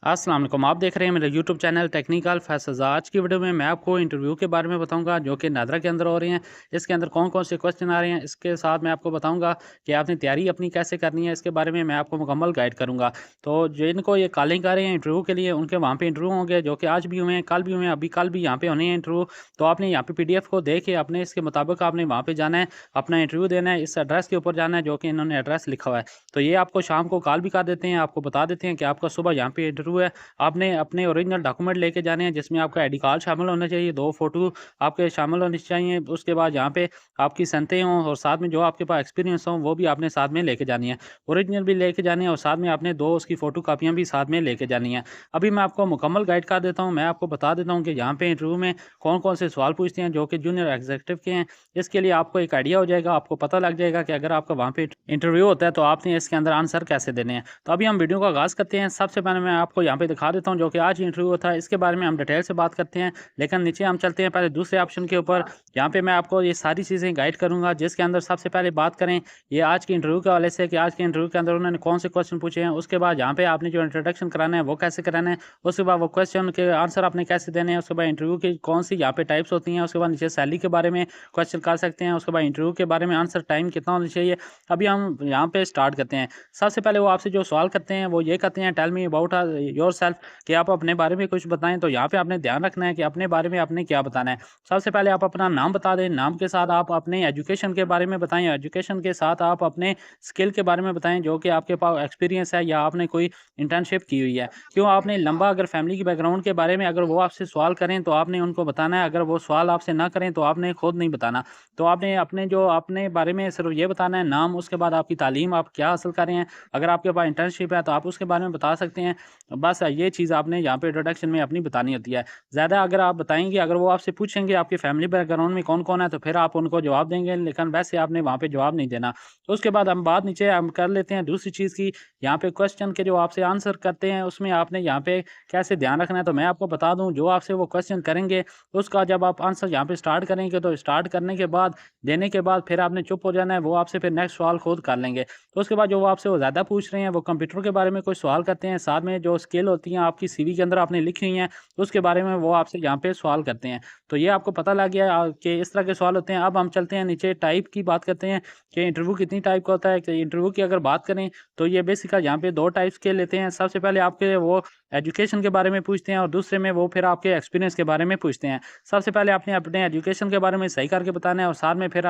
अस्सलाम वालेकुम। आप देख रहे हैं मेरा यूट्यूब चैनल टेक्निकल फैसज़ा। आज की वीडियो में मैं आपको इंटरव्यू के बारे में बताऊंगा जो कि नादरा के अंदर हो रही हैं। इसके अंदर कौन-कौन से क्वेश्चन आ रहे हैं, इसके साथ मैं आपको बताऊंगा कि आपने तैयारी अपनी कैसे करनी है, इसके बारे में मैं आपको मुकम्मल गाइड करूंगा। तो जिनको ये कॉलिंग कर रहे हैं इंटरव्यू के लिए, उनके वहाँ पे इंटरव्यू होंगे जो कि आज भी हुए हैं, कल भी हुए हैं, अभी कल भी यहाँ पे होने हैं इंटरव्यू। तो आपने यहाँ पे पीडीएफ को देख के अपने इसके मुताबिक आपने वहाँ पे जाना है, अपना इंटरव्यू देना है, इस एड्रेस के ऊपर जाना है जो कि इन्होंने एड्रेस लिखा हुआ है। तो ये आपको शाम को कॉल भी कर देते हैं, आपको बता देते हैं कि आपका सुबह यहाँ पे इंटरव्यू है। आपने अपने ओरिजिनल डॉक्यूमेंट लेके जाने हैं, जिसमें आपका आईडी कार्ड शामिल होना चाहिए, 2 फ़ोटो आपके शामिल होने चाहिए। उसके बाद यहाँ पे आपकी सनतें हों और साथ में जो आपके पास एक्सपीरियंस हो वो भी आपने साथ में लेके जानी है। ओरिजिनल भी लेके जानी है और साथ में आपने 2 उसकी फ़ोटो कॉपियाँ भी साथ में लेके जानी है। अभी मैं आपको मुकम्मल गाइड कर देता हूँ, मैं आपको बता देता हूँ कि यहाँ पे इंटरव्यू में कौन-कौन से सवाल पूछते हैं जो कि जूनियर एग्ज़ीक्यूटिव के हैं। इसके लिए आपको एक आइडिया हो जाएगा, आपको पता लग जाएगा कि अगर आपका वहाँ पे इंटरव्यू होता है तो आपने इसके अंदर आंसर कैसे देने हैं। तो अभी हम वीडियो का आगाज़ करते हैं। सबसे पहले मैं आपको यहाँ पे दिखा देता हूँ जो कि आज इंटरव्यू था, इसके बारे में हम डिटेल से बात करते हैं। लेकिन नीचे हम चलते हैं पहले दूसरे ऑप्शन के ऊपर। यहाँ पे मैं आपको ये सारी चीज़ें गाइड करूँगा, जिसके अंदर सबसे पहले बात करें ये आज के इंटरव्यू के हवाले से कि आज के इंटरव्यू के अंदर उन्होंने कौन से क्वेश्चन पूछे हैं। उसके बाद यहाँ पे आपने जो इंट्रोडक्शन कराना है वो कैसे कराना है। उसके बाद वो क्वेश्चन के आंसर आपने कैसे देने हैं। उसके बाद इंटरव्यू की कौन सी यहाँ पे टाइप्स होती हैं। उसके बाद नीचे सैलरी के बारे में क्वेश्चन कर सकते हैं। उसके बाद इंटरव्यू के बारे में आंसर टाइम कितना होना चाहिए। अभी हम यहाँ पे स्टार्ट करते हैं। सबसे पहले वो आपसे जो सवाल करते हैं वो ये कहते हैं, टेल मी अबाउट योरसेल्फ, कि आप अपने बारे में कुछ बताएँ। तो यहाँ पे आपने ध्यान रखना है कि अपने बारे में आपने क्या बताना है। सबसे पहले आप अपना नाम बता दें, नाम के साथ आप अपने एजुकेशन के बारे में बताएँ, एजुकेशन के साथ आप अपने स्किल के बारे में बताएँ जो कि आपके पास एक्सपीरियंस है या आपने कोई इंटर्नशिप की हुई है। क्यों आपने लंबा अगर फैमिली के बैकग्राउंड के बारे में अगर वो आपसे सवाल करें तो आपने उनको बताना है, अगर वो सवाल आपसे ना करें तो आपने खुद नहीं बताना। तो आपने अपने जो अपने बारे में सिर्फ़ ये बताना है नाम, उसके बाद आपकी तालीम आप क्या हासिल कर रहे हैं, अगर आपके पास इंटर्नशिप है तो आप उसके बारे में बता सकते हैं। बस ये चीज़ आपने यहाँ पे इंट्रोडक्शन में अपनी बतानी होती है। ज़्यादा अगर आप बताएँगे, अगर वो आपसे पूछेंगे आपके फैमिली बैकग्राउंड में कौन-कौन है, तो फिर आप उनको जवाब देंगे, लेकिन वैसे आपने वहाँ पे जवाब नहीं देना। तो उसके बाद हम बात नीचे हम कर लेते हैं दूसरी चीज़ की। यहाँ पे क्वेश्चन के जो आपसे आंसर करते हैं, उसमें आपने यहाँ पे कैसे ध्यान रखना है, तो मैं आपको बता दूँ, जो आपसे वो क्वेश्चन करेंगे, उसका जब आप आंसर यहाँ पे स्टार्ट करेंगे, तो स्टार्ट करने के बाद, देने के बाद फिर आपने चुप हो जाना है, वो आपसे फिर नेक्स्ट सवाल खुद कर लेंगे। तो उसके बाद जो वो आपसे वो ज़्यादा पूछ रहे हैं, वो कंप्यूटर के बारे में कुछ सवाल करते हैं, साथ में जो स्किल होती हैं आपकी सीवी के अंदर आपने लिखी हुई हैं, उसके बारे में वो आपसे यहाँ पे सवाल करते हैं। तो ये आपको पता लग गया कि इस तरह के सवाल होते हैं। अब हम चलते हैं नीचे टाइप की बात करते हैं कि इंटरव्यू कितनी टाइप का होता है। कि इंटरव्यू की अगर बात करें तो ये बेसिकली यहाँ पे 2 टाइप्स के लेते हैं। सबसे पहले आपके वो एजुकेशन के बारे में पूछते हैं और दूसरे में वो फिर आपके एक्सपीरियंस के बारे में पूछते हैं। सबसे पहले आपने अपने एजुकेशन के बारे में सही करके बताना है और साथ में फिर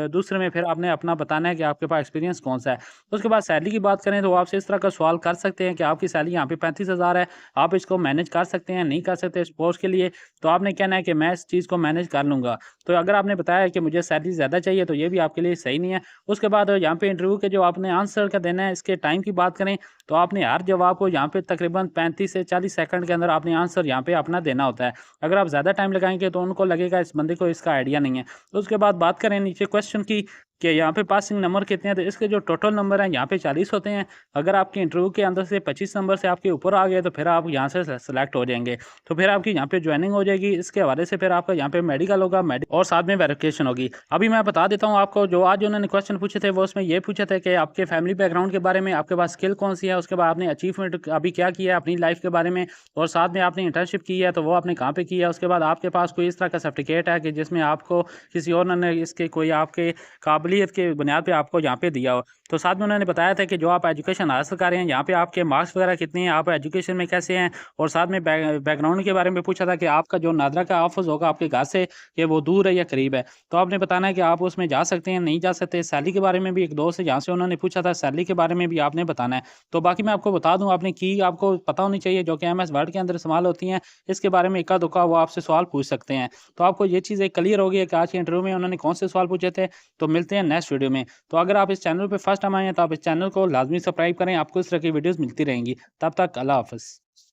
दूसरे में फिर आपने अपना बताना है कि आपके पास एक्सपीरियंस कौन-सा है। उसके बाद सैलरी की बात करें तो वो आपसे इस तरह का सवाल कर सकते हैं कि आपकी सैलरी यहाँ पे 35,000 है, आप इसको मैनेज कर सकते हैं, नहीं कर सकते सपोज़ के लिए, तो आपने कहना है कि मैं इस चीज़ को मैनेज कर लूँगा। तो अगर आपने बताया कि मुझे सैलरी ज़्यादा चाहिए तो ये भी आपके लिए सही नहीं है। उसके बाद यहाँ पे इंटरव्यू के जो आपने आंसर का देना है, इसके टाइम की बात करें तो आपने हर जवाब को यहाँ पे तकरीबन 35 से 40 सेकंड के अंदर आपने आंसर यहाँ पे अपना देना होता है। अगर आप ज़्यादा टाइम लगाएँगे तो उनको लगेगा इस बंदे को इसका आइडिया नहीं है। तो उसके बाद बात करें नीचे क्वेश्चन की कि यहाँ पे पासिंग नंबर कितने हैं, तो इसके जो टोटल नंबर हैं यहाँ पे 40 होते हैं। अगर आपके इंटरव्यू के अंदर से 25 नंबर से आपके ऊपर आ गए तो फिर आप यहाँ से सेलेक्ट हो जाएँगे। तो फिर आपकी यहाँ पे जॉइनिंग हो जाएगी। इसके हवाले से फिर आपका यहाँ पे मेडिकल होगा, और साथ में वेरिफिकेशन होगी। अभी मैं बता देता हूँ आपको, जो आज उन्होंने क्वेश्चन पूछे थे वो उसमें ये पूछे थे कि आपके फैमिली बैकग्राउंड के बारे में, आपके पास स्किल कौन-सी है, उसके बाद आपने अचीवमेंट अभी क्या किया है अपनी लाइफ के बारे में, और साथ में आपने इंटर्नशिप की है तो वो आपने कहाँ पे की है। उसके बाद आपके पास कोई इस तरह का सर्टिफिकेट है कि जिसमें आपको किसी और ने इसके कोई आपके काबिलियत के बुनियाद पे आपको यहाँ पे दिया हो। तो साथ में उन्होंने बताया था कि जो आप एजुकेशन हासिल कर रहे हैं, यहाँ पे आपके मार्क्स वगैरह कितने हैं, आप एजुकेशन में कैसे हैं, और साथ में बैकग्राउंड के बारे में पूछा था कि आपका जो नादरा का ऑफिस होगा आपके घर से, कि वो दूर है या करीब है। तो आपने बताना है कि आप उसमें जा सकते हैं, नहीं जा सकते। सैलरी के बारे में भी एक दोस्त है जहाँ से उन्होंने पूछा था, सैलरी के बारे में भी आपने बताना है। तो बाकी मैं आपको बता दूँ, आपने की आपको पता होनी चाहिए जो कि एमएस वर्ड के अंदर इस्तेमाल होती हैं। इसके बारे में इक्का-दुक्का वो आपसे सवाल पूछ सकते हैं। तो आपको ये चीज़ें क्लियर हो गई है कि आज के इंटरव्यू में उन्होंने कौन से सवाल पूछे थे। तो मिलते हैं नेक्स्ट वीडियो में। तो अगर आप इस चैनल पे फर्स्ट टाइम आए हैं तो आप इस चैनल को लाज़मी सब्सक्राइब करें, आपको इस तरह की वीडियोज़ मिलती रहेंगी। तब तक अल्लाह हाफ़िज़।